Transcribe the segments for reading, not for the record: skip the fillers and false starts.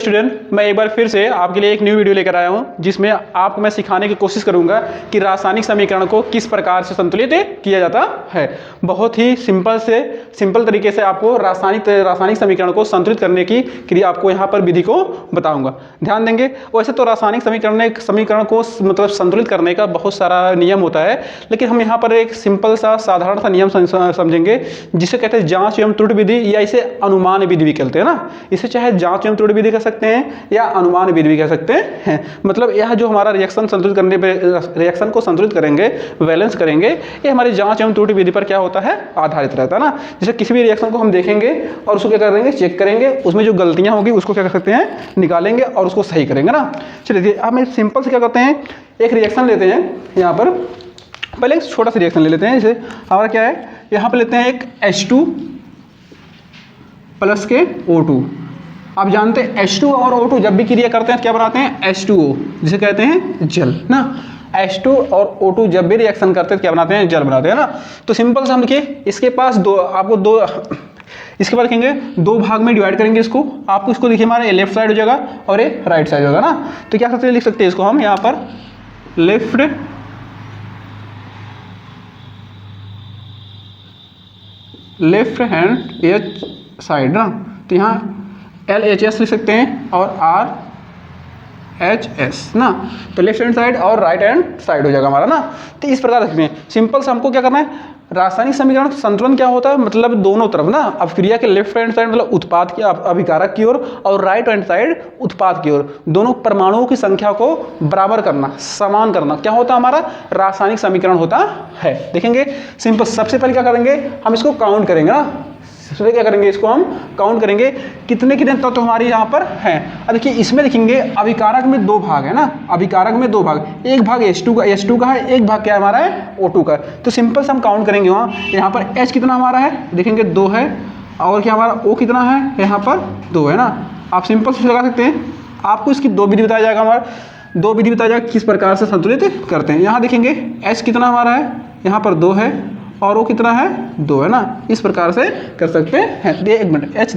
Student, मैं एक बार फिर से आपके लिए एक न्यू वीडियो लेकर आया हूं जिसमें आपको मैं सिखाने की कोशिश करूंगा कि रासायनिक समीकरण को किस प्रकार से संतुलित किया जाता है। बहुत ही सिंपल तरीके से आपको रासायनिक समीकरण को संतुलित करने की क्रिया आपको यहां पर विधि को बताऊंगा। ध्यान देंगे। वैसे तो रासायनिक समीकरण को मतलब संतुलित करने का बहुत सारा नियम होता है, लेकिन हम यहाँ पर एक सिंपल सा साधारण सा नियम समझेंगे जिसे कहते हैं जांच एवं त्रुटि विधि, या इसे अनुमान विधि भी कहते हैं ना। इसे चाहे जांच एवं त्रुटि विधि सकते हैं या अनुमान विधि भी कह सकते हैं। मतलब यह जो हमारा रिएक्शन संतुलित करने पे रिएक्शन को संतुलित करेंगे, बैलेंस करेंगे, ये हमारी जांच एवं त्रुटि विधि पर क्या होता है, आधारित रहता है ना। जैसे किसी भी रिएक्शन को हम देखेंगे और उसको क्या करेंगे, चेक करेंगे, उसमें जो गलतियां होगी उसको क्या कर सकते हैं, निकालेंगे और उसको सही करेंगे ना। चलिए हम सिंपल से क्या करते हैं, एक रिएक्शन लेते हैं। यहाँ पर पहले एक छोटा सा रिएक्शन ले लेते हैं। जैसे हमारा क्या है, यहाँ पर लेते हैं एक H2 प्लस के O2। आप जानते हैं H2 और O2 जब भी क्रिया करते हैं क्या बनाते हैं, H2O, जिसे कहते हैं जल ना। H2 और O2 जब भी रिएक्शन करते हैं क्या बनाते हैं, जल बनाते हैं ना। तो सिंपल से हम देखिए, इसके पास इसके बाद लिखेंगे दो भाग में डिवाइड करेंगे इसको। आपको इसको देखिए, हमारे लेफ्ट साइड हो जाएगा और ये राइट साइड होगा ना। तो क्या करते हैं, लिख सकते हैं इसको हम यहाँ पर लेफ्ट हैंड एच साइड ना। तो यहाँ LHS लिख सकते हैं और RHS ना। तो लेफ्ट हैंड साइड और राइट हैंड साइड हो जाएगा हमारा ना। तो इस प्रकार रखते हैं। सिंपल से हमको क्या करना है, रासायनिक समीकरण संतुलन क्या होता है, मतलब दोनों तरफ ना। अब क्रिया के लेफ्ट हैंड साइड मतलब उत्पाद की अभिकारक की ओर और राइट हैंड साइड उत्पाद की ओर, दोनों परमाणुओं की संख्या को बराबर करना, समान करना, क्या होता है, हमारा रासायनिक समीकरण होता है। देखेंगे सिंपल, सबसे पहले क्या करेंगे, हम इसको काउंट करेंगे ना। सबसे क्या करेंगे, इसको हम काउंट करेंगे कितने कितने तत्व तो हमारे यहाँ पर हैं। अब देखिए इसमें देखेंगे अभिकारक में दो भाग है ना। अभिकारक में दो भाग, एक भाग H2 का है, एक भाग क्या है हमारा है, O2 का। तो सिंपल से हम काउंट करेंगे वहाँ। यहाँ पर H कितना हमारा है, देखेंगे 2 है, और क्या हमारा O कितना है, यहाँ पर 2 है ना। आप सिंपल से लगा सकते हैं। आपको इसकी दो विधि बताया जाएगा, हमारा दो विधि बताया जाएगा किस प्रकार से संतुलित करते हैं। यहाँ देखेंगे H कितना हमारा है, यहाँ पर 2 है, और वो कितना है, 2 है ना। इस प्रकार से कर सकते हैं। एक मिनट,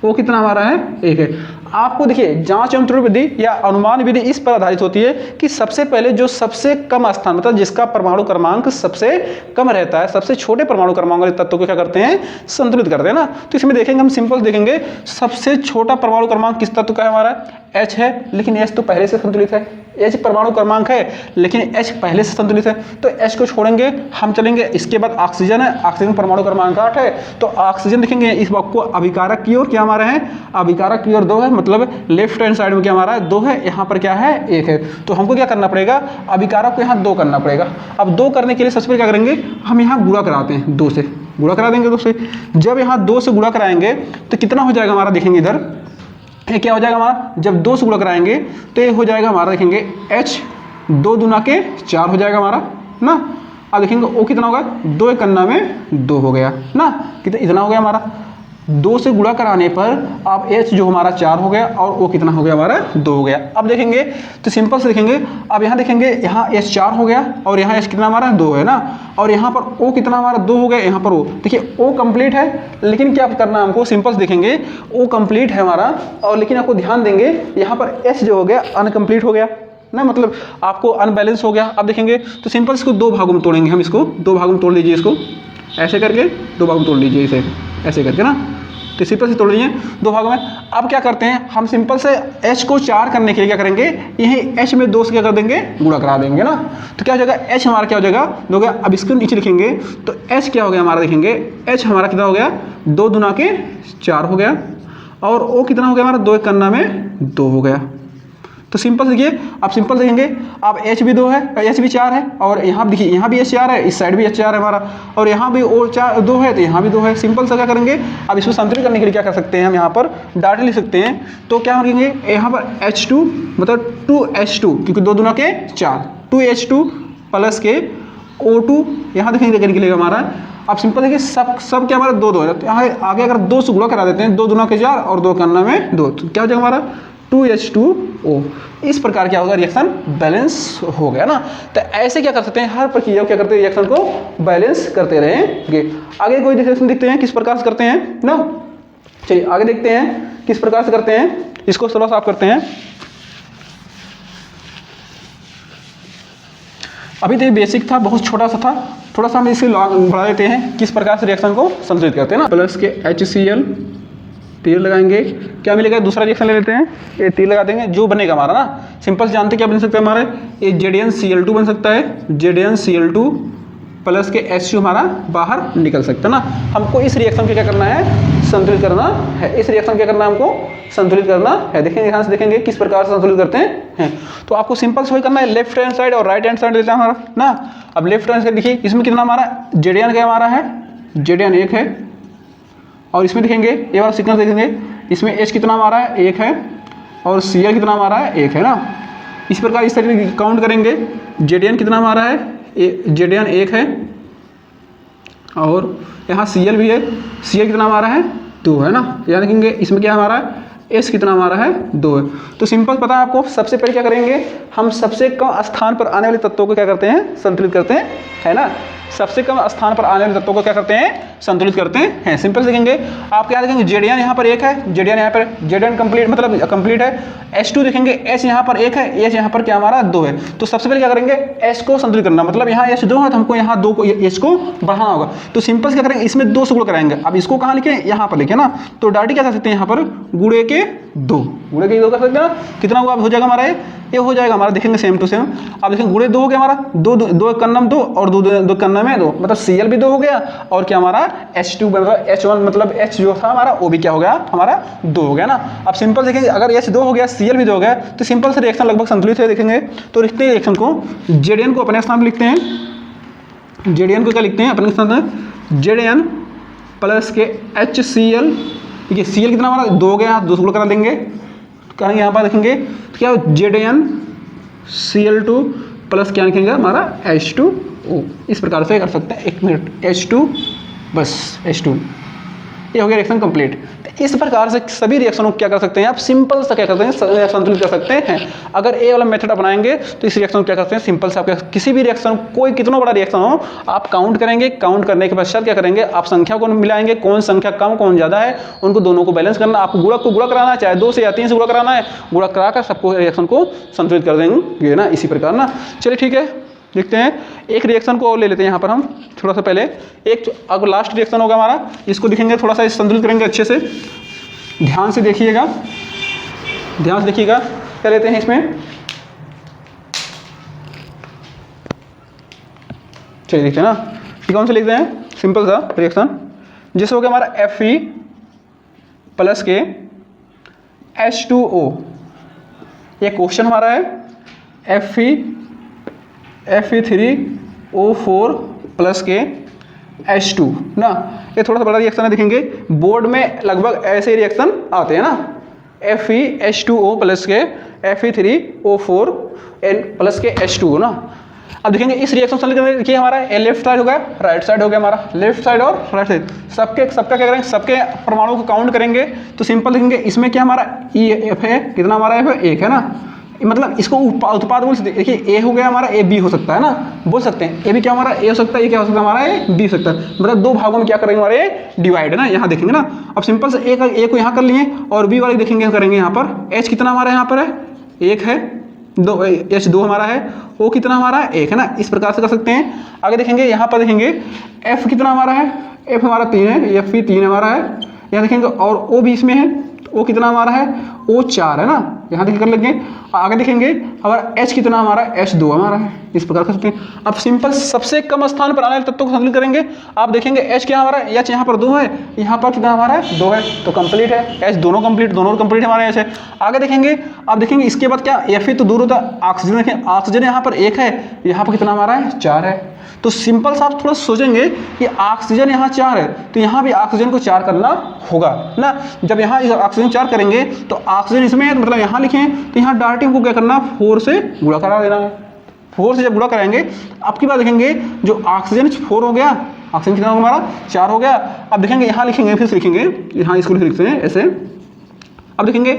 वो कितना हमारा है, 1 है। आपको देखिए जांच एवं त्रुटि विधि या अनुमान विधि इस पर आधारित होती है कि सबसे पहले जो सबसे कम स्थान, मतलब जिसका परमाणु क्रमांक सबसे कम रहता है, सबसे छोटे परमाणु क्रमांक वाले तत्व को क्या करते हैं, संतुलित करते हैं ना। तो इसमें देखेंगे हम, सिंपल देखेंगे, सबसे छोटा परमाणु क्रमांक किस तत्व का है, हमारा H है, लेकिन H तो पहले से संतुलित है। H परमाणु क्रमांक है लेकिन H पहले से संतुलित है, तो H को छोड़ेंगे, हम चलेंगे। इसके बाद ऑक्सीजन है, ऑक्सीजन परमाणु क्रमांक 8 है, तो ऑक्सीजन देखेंगे इस वक्त को अभिकारक की ओर क्या हमारा है, अभिकारक की ओर 2 है, मतलब लेफ्ट हैंड साइड में क्या हमारा है, 2 है, यहाँ पर क्या है, 1 है। तो हमको क्या करना पड़ेगा, अभिकारक को यहाँ 2 करना पड़ेगा। अब 2 करने के लिए सबसे पहले क्या करेंगे, हम यहाँ गुणा कराते हैं, 2 से गुणा करा देंगे 2 से। जब यहाँ 2 से गुणा कराएंगे तो कितना हो जाएगा हमारा, देखेंगे इधर ये क्या हो जाएगा हमारा, जब 2 से गुणा कराएंगे तो ये हो जाएगा हमारा, देखेंगे H 2 दूना के 4 हो जाएगा हमारा ना। अब देखेंगे O कितना होगा, 2 कन्ना में 2 हो गया ना, कितना इतना हो गया हमारा। 2 से गुणा कराने पर अब H जो हमारा 4 हो गया और O कितना हो गया हमारा, 2 हो गया। अब देखेंगे तो सिंपल से देखेंगे, अब यहाँ देखेंगे यहाँ H 4 हो गया और यहाँ H कितना हमारा 2 है ना, और यहाँ पर O कितना हमारा 2 हो गया, यहाँ पर O देखिए O कंप्लीट है, लेकिन क्या करना है हमको, सिंपल से देखेंगे O कंप्लीट है हमारा, और लेकिन आपको ध्यान देंगे यहाँ पर H जो हो गया अनकम्प्लीट हो गया ना, मतलब आपको अनबैलेंस हो गया। अब देखेंगे तो सिंपल इसको 2 भागों में तोड़ेंगे हम, इसको 2 भागों में तोड़ लीजिए, इसको ऐसे करके 2 भागों में तोड़ लीजिए, इसे ऐसे करके ना। तो सिंपल से तोड़ लीजिए 2 भागों में। अब क्या करते हैं हम, सिंपल से H को 4 करने के लिए क्या करेंगे, यही H में 2 से क्या कर देंगे, गुणा करा देंगे ना। तो क्या हो जाएगा, H हमारा क्या हो जाएगा, 2 हो गया। अब इसको नीचे लिखेंगे तो H क्या हो गया हमारा, देखेंगे H हमारा कितना हो गया, 2 दूना के 4 हो गया, और O कितना हो गया हमारा, 2 कन्ना में 2 हो गया। तो सिंपल देखिए, आप सिंपल देखेंगे, अब H भी 2 है, H भी 4 है, और यहाँ देखिए यहाँ भी H 4 है, इस साइड भी H 4 है हमारा, और यहाँ भी O 2 है, तो यहाँ भी 2 है। सिंपल से क्या करेंगे, अब इसको संतुलित करने के लिए क्या कर सकते हैं, हम यहाँ पर डायरेक्ट लिख सकते हैं। तो क्या करेंगे, यहाँ पर H2 मतलब 2H2, क्योंकि 2 दूना के 4, 2H2 प्लस के O2 यहाँ देखेंगे करने के लिए हमारा। अब सिंपल देखिए सब क्या हमारा 2 है, तो यहाँ आगे अगर 2 से गुणा करा देते हैं, 2 दूना के 4 और 2 कन्ना में 2, तो क्या हो जाएगा हमारा 2H2O। इस प्रकार क्या होगा, रिएक्शन बैलेंस हो गया ना। तो ऐसे क्या कर सकते हैं, हर प्रक्रिया क्या करते हैं, रिएक्शन को बैलेंस करते रहेंगे। आगे कोई रिएक्शन देखते हैं किस प्रकार से करते हैं ना। चलिए आगे देखते हैं किस प्रकार से करते हैं। इसको थोड़ा सा आप करते हैं। अभी तो ये बेसिक था, बहुत छोटा सा था, थोड़ा सा हम इसे बढ़ा देते हैं किस प्रकार से रिएक्शन को संतुलित करते हैं ना। प्लस के HCl तीर लगाएंगे, क्या मिलेगा, दूसरा रिएक्शन ले लेते हैं, ये तीर लगा देंगे, जो बनेगा हमारा ना सिंपल जानते क्या बन सकता है हमारे, ये ZnCl2 बन सकता है, ZnCl2 प्लस के H2 हमारा बाहर निकल सकता है ना। हमको इस रिएक्शन को क्या करना है, संतुलित करना है। इस रिएक्शन क्या करना है हमको, संतुलित करना है। देखेंगे यहाँ से देखेंगे किस प्रकार से संतुलित करते हैं। तो आपको सिंपल से वही करना है, लेफ्ट हैंड साइड और राइट हैंड साइड देता है हमारा ना। अब लेफ्ट हैंड साइड देखिए, इसमें कितना हमारा Zn क्या हमारा है, Zn 1 है, और इसमें देखेंगे ये वाला सीक्वेंस देखेंगे, इसमें H कितना हमारा है 1 है, और Cl कितना हमारा है 1 है ना। इस प्रकार इस तरीके काउंट करेंगे, Zn कितना हमारा है, Zn 1 है, और यहाँ Cl भी है, Cl कितना हमारा है 2 है ना। यहाँ देखेंगे इसमें क्या हमारा S कितना हमारा है 2 है। तो सिंपल पता है आपको, सबसे पहले क्या करेंगे हम, सबसे कम स्थान पर आने वाले तत्वों को क्या करते हैं, संतुलित करते हैं, है ना। सबसे कम स्थान पर आने वाले तत्वों को क्या करते हैं, संतुलित करते हैं। सिंपल से देखेंगे आप क्या देखेंगे, Zn यहाँ पर 1 है, Zn यहाँ पर Zn कंप्लीट मतलब कंप्लीट है। H2 देखेंगे, H यहाँ पर 1 है, H यहाँ पर क्या हमारा 2 है। तो सबसे पहले क्या करेंगे, H को संतुलित करना, मतलब यहाँ H2 है तो हमको यहाँ 2 को H को बढ़ाना होगा। तो सिंपल से क्या करेंगे, इसमें 2 से गुणा कराएंगे। अब इसको कहाँ लिखे, यहाँ पर लिखे ना। तो डायरेक्ट क्या कर सकते हैं, यहाँ पर गुणे के 2 कर सकते हैं ना। कितना हुआ, हो जाएगा हमारा ये हो जाएगा हमारा, देखेंगे सेम टू सेम। अब देखेंगे गुणे 2 हो गया हमारा, 2 कन्नम 2 और 2 कन्नम में 2, मतलब Cl भी 2 हो गया, और क्या हमारा H2 मतलब H1 मतलब H जो था हमारा वो भी क्या हो गया हमारा 2 हो गया ना। अब सिंपल देखेंगे, अगर H 2 हो गया, Cl भी 2 हो गया, तो सिंपल से रिएक्शन लगभग संतुलित है। देखेंगे तो लिखते हैं रिएक्शन को, Zn को अपने स्थान पर लिखते हैं, Zn को क्या लिखते हैं अपने स्थान पर, Zn प्लस के HCl, देखिए Cl कितना हमारा 2 हो गया, 2 से करा देंगे, करेंगे यहाँ पर देखेंगे क्या ZnCl2 प्लस क्या लिखेंगे हमारा H2O। इस प्रकार से कर सकते हैं, 1 मिनट, H2 बस H2, ये हो गया रिएक्शन कंप्लीट। तो इस प्रकार से सभी रिएक्शनों को क्या कर सकते हैं आप, सिंपल से क्या करते हैं, संतुलित कर सकते हैं। अगर ये वाला मेथड अपनाएंगे तो इस रिएक्शन को क्या करते हैं, सिंपल से आप किसी भी रिएक्शन, कोई कितना बड़ा रिएक्शन हो, आप काउंट करेंगे, काउंट करने के पश्चात क्या करेंगे, आप संख्या को मिलाएंगे, कौन संख्या कम कौन ज़्यादा है, उनको दोनों को बैलेंस करना। आपको गुणा कराना है, चाहे 2 से या 3 से गुणा कराना है, गुणा कराकर सबको रिएक्शन को संतुलित कर देंगे ना, इसी प्रकार ना। चलिए ठीक है, देखते हैं एक रिएक्शन को और ले लेते हैं यहाँ पर हम थोड़ा सा पहले। एक अब लास्ट रिएक्शन होगा हमारा, इसको दिखेंगे थोड़ा सा संतुलित करेंगे अच्छे से, ध्यान से देखिएगा, ध्यान से देखिएगा। क्या लेते हैं इसमें, चलिए देखते हैं ना, ये कौन सा लिखते हैं, सिंपल सा रिएक्शन, जैसे हो गया हमारा Fe प्लस के H2O। ये क्वेश्चन हमारा है Fe3O4 प्लस के H2 ना। ये थोड़ा सा बड़ा रिएक्शन है, देखेंगे बोर्ड में लगभग ऐसे रिएक्शन आते हैं ना, FeH2O प्लस के Fe3O4 प्लस के H2 ना। अब देखेंगे इस रिएक्शन से देखिए हमारा लेफ्ट साइड हो गया, राइट साइड हो गया, हमारा लेफ्ट साइड और राइट साइड, सबका क्या करेंगे, सबके परमाणु को काउंट करेंगे। तो सिंपल देखेंगे इसमें क्या हमारा EF है, कितना हमारा F है 1 है ना, मतलब इसको उत्पाद बोल सकते हैं। देखिए ए हो गया हमारा, ए बी हो सकता है ना, बोल सकते हैं ए भी क्या हमारा ए हो सकता है, ये क्या हो सकता है हमारा ए बी हो सकता है, मतलब 2 भागों में क्या करेंगे हमारे डिवाइड है ना, यहाँ देखेंगे ना। अब सिंपल से ए को यहाँ कर लिए और बी वाले देखेंगे करेंगे यहाँ पर, एच कितना हमारा यहाँ पर है 1 है, 2 H2 हमारा है, O कितना हमारा है 1 है ना, इस प्रकार से कर सकते हैं। आगे देखेंगे यहाँ पर देखेंगे F कितना हमारा है, F हमारा 3 है, F भी 3 हमारा है, यहाँ देखेंगे और O भी इसमें है, O कितना हमारा है, O 4 है ना, यहाँ देखिए कर लेंगे। आगे देखेंगे हमारा H कितना हमारा H2 हमारा है, इस प्रकार कर सकते हैं। अब सिंपल सबसे कम स्थान पर आने वाले तत्वों को संतुलित करेंगे। आप देखेंगे H क्या हमारा H यहाँ पर 2 है, यहाँ पर कितना हमारा है 2 है, तो कंप्लीट है, H दोनों कंप्लीट हमारे H है। आगे देखेंगे, आप देखेंगे इसके बाद क्या Fe तो दूर होता है, ऑक्सीजन देखें, ऑक्सीजन यहाँ पर 1 है, यहाँ पर कितना हमारा है 4 है। तो सिंपल सा आप थोड़ा सोचेंगे कि ऑक्सीजन यहाँ 4 है तो यहाँ भी ऑक्सीजन को 4 करना होगा ना। जब यहाँ ऑक्सीजन 4 करेंगे तो ऑक्सीजन इसमें है, मतलब यहाँ लिखें तो यहाँ डायरेक्ट को क्या करना, 4 से गुणा करा देना है। 4 से जब गुणा कराएंगे, अब की बात देखेंगे जो ऑक्सीजन 4 हो गया, ऑक्सीजन कितना होगा हमारा 4 हो गया। अब देखेंगे यहाँ लिखेंगे, फिर से लिखेंगे, यहाँ इसको लिखते हैं ऐसे। अब देखेंगे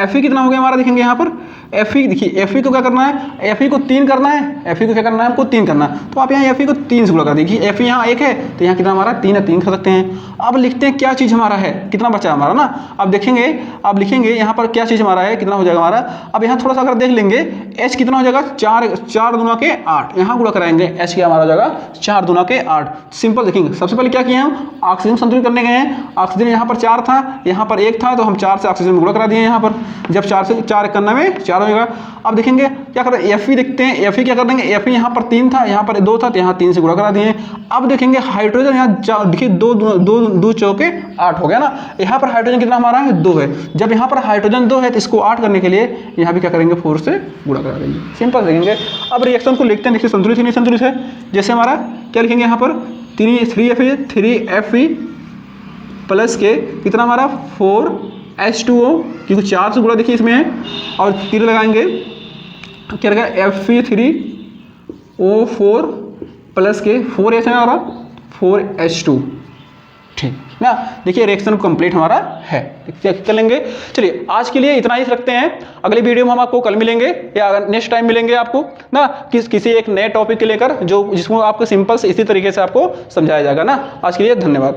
Fe कितना हो गया हमारा, देखेंगे यहाँ पर Fe देखिए Fe को क्या करना है, Fe को 3 करना है, Fe को क्या करना है हमको 3 करना है, तो आप यहाँ Fe को 3 से गुणा कर देखिए, Fe यहाँ 1 है तो यहाँ कितना हमारा 3 है, 3 कर सकते हैं। अब लिखते हैं क्या चीज़ हमारा है, कितना बचा हमारा ना, अब देखेंगे, अब लिखेंगे यहाँ पर क्या चीज़ हमारा है, कितना हो जाएगा हमारा। अब यहाँ थोड़ा सा अगर देख लेंगे H कितना हो जाएगा, 4 दूना के 8, यहाँ गुणा कराएंगे H क्या हमारा हो जाएगा 4 दूना के 8। सिंपल देखेंगे, सबसे पहले क्या किए हम, ऑक्सीजन संतुलित करने गए हैं, ऑक्सीजन यहाँ पर 4 था, यहाँ पर 1 था, तो हम 4 से ऑक्सीजन में गुणा करा दिए यहाँ पर, जब 4 से 4 करने में 4 होगा। अब देखेंगे क्या कर रहे हैं, Fe देखते हैं, Fe क्या कर देंगे, Fe यहाँ पर 3 था, यहाँ पर 2 था, तो यहाँ 3 से गुणा करा दिए। अब देखेंगे हाइड्रोजन यहाँ देखिए 2 चौके 8 हो गया ना, यहाँ पर हाइड्रोजन कितना हमारा है 2 है, जब यहाँ पर हाइड्रोजन 2 है तो इसको 8 करने के लिए यहाँ भी क्या करेंगे 4 से गुणा करा देंगे। सिंपल देखेंगे। अब रिएक्शन को लिखते हैं, देखिए संतुलित है नहीं संतुलित है, जैसे हमारा क्या लिखेंगे यहाँ पर 3Fe प्लस के कितना हमारा 4H2O, क्योंकि 4 से गुणा देखिए इसमें है, और तीर लगाएंगे क्या रहेगा Fe3O4 प्लस के 4H है हमारा 4H2, ठीक ना। देखिए रिएक्शन कंप्लीट हमारा है, कर लेंगे। चलिए आज के लिए इतना ही रखते हैं, अगली वीडियो में हम आपको कल मिलेंगे या नेक्स्ट टाइम मिलेंगे आपको ना, किसी एक नए टॉपिक के लेकर जो जिसको आपको सिंपल से इसी तरीके से आपको समझाया जाएगा ना। आज के लिए धन्यवाद।